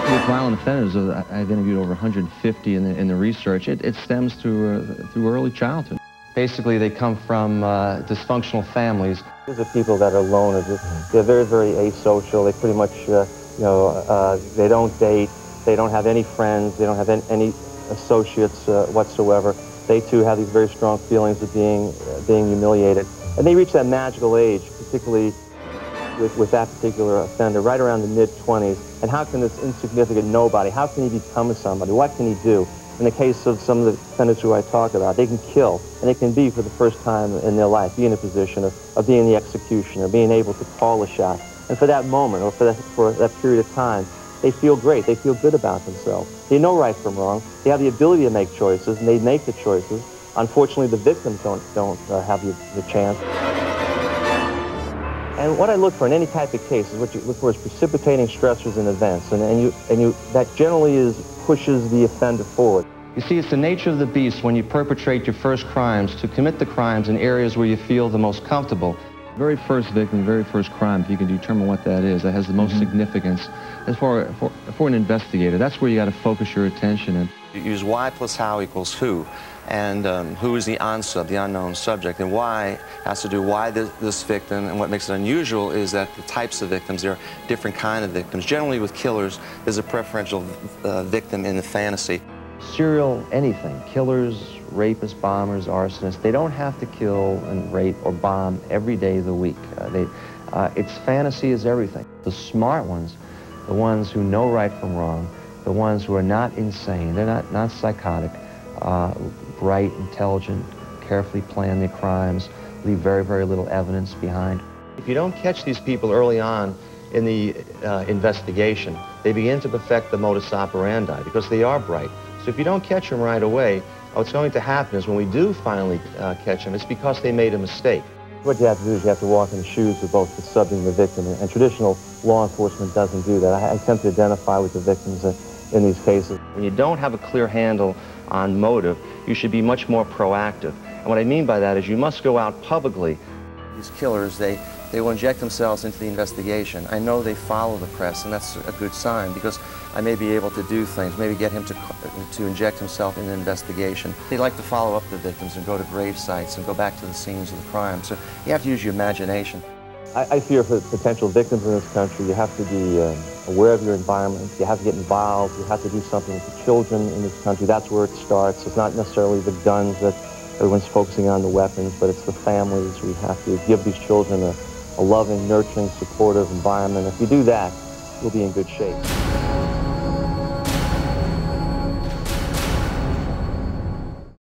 With violent offenders, I've interviewed over 150 in the research. It stems through early childhood. Basically, they come from dysfunctional families. These are people that are loners. They're very, very asocial. They pretty much, they don't date. They don't have any friends. They don't have any associates whatsoever. They, too, have these very strong feelings of being humiliated. And they reach that magical age, particularly with that particular offender, right around the mid-20s. And how can this insignificant nobody, how can he become somebody? What can he do? In the case of some of the offenders who I talk about, they can kill, and they can be, for the first time in their life, be in a position of being the executioner, being able to call a shot. And for that moment, or for that period of time, they feel great. They feel good about themselves. They know right from wrong. They have the ability to make choices, and they make the choices. Unfortunately, the victims don't have the chance. And what I look for in any type of case is what you look for is precipitating stressors and events, and that generally pushes the offender forward. You see, it's the nature of the beast when you perpetrate your first crimes to commit the crimes in areas where you feel the most comfortable. The very first victim, the very first crime, if you can determine what that is, that has the most significance as for an investigator. That's where you got to focus your attention. And you use Y plus how equals who, and who is the the unknown subject, and Y has to do why this victim, and what makes it unusual is that the types of victims, there are different kind of victims. Generally with killers, there's a preferential victim in the fantasy. Serial anything, killers, rapists, bombers, arsonists, they don't have to kill and rape or bomb every day of the week. Its fantasy is everything. The smart ones, the ones who know right from wrong, the ones who are not insane, they're not psychotic, bright, intelligent, carefully plan their crimes, leave very, very little evidence behind. If you don't catch these people early on in the investigation, they begin to perfect the modus operandi because they are bright. So if you don't catch them right away, what's going to happen is when we do finally catch them, it's because they made a mistake. What you have to do is you have to walk in the shoes of both the subject and the victim, and traditional law enforcement doesn't do that. I attempt to identify with the victims in these cases. When you don't have a clear handle on motive, you should be much more proactive. And what I mean by that is you must go out publicly. These killers, they will inject themselves into the investigation. I know they follow the press, and that's a good sign because I may be able to do things, maybe get him to inject himself in an investigation. They like to follow up the victims and go to grave sites and go back to the scenes of the crime. So you have to use your imagination. I fear for potential victims in this country, you have to be aware of your environment, you have to get involved, you have to do something with the children in this country. That's where it starts. It's not necessarily the guns that everyone's focusing on, the weapons, but it's the families. We have to give these children a loving, nurturing, supportive environment. If you do that, you'll be in good shape.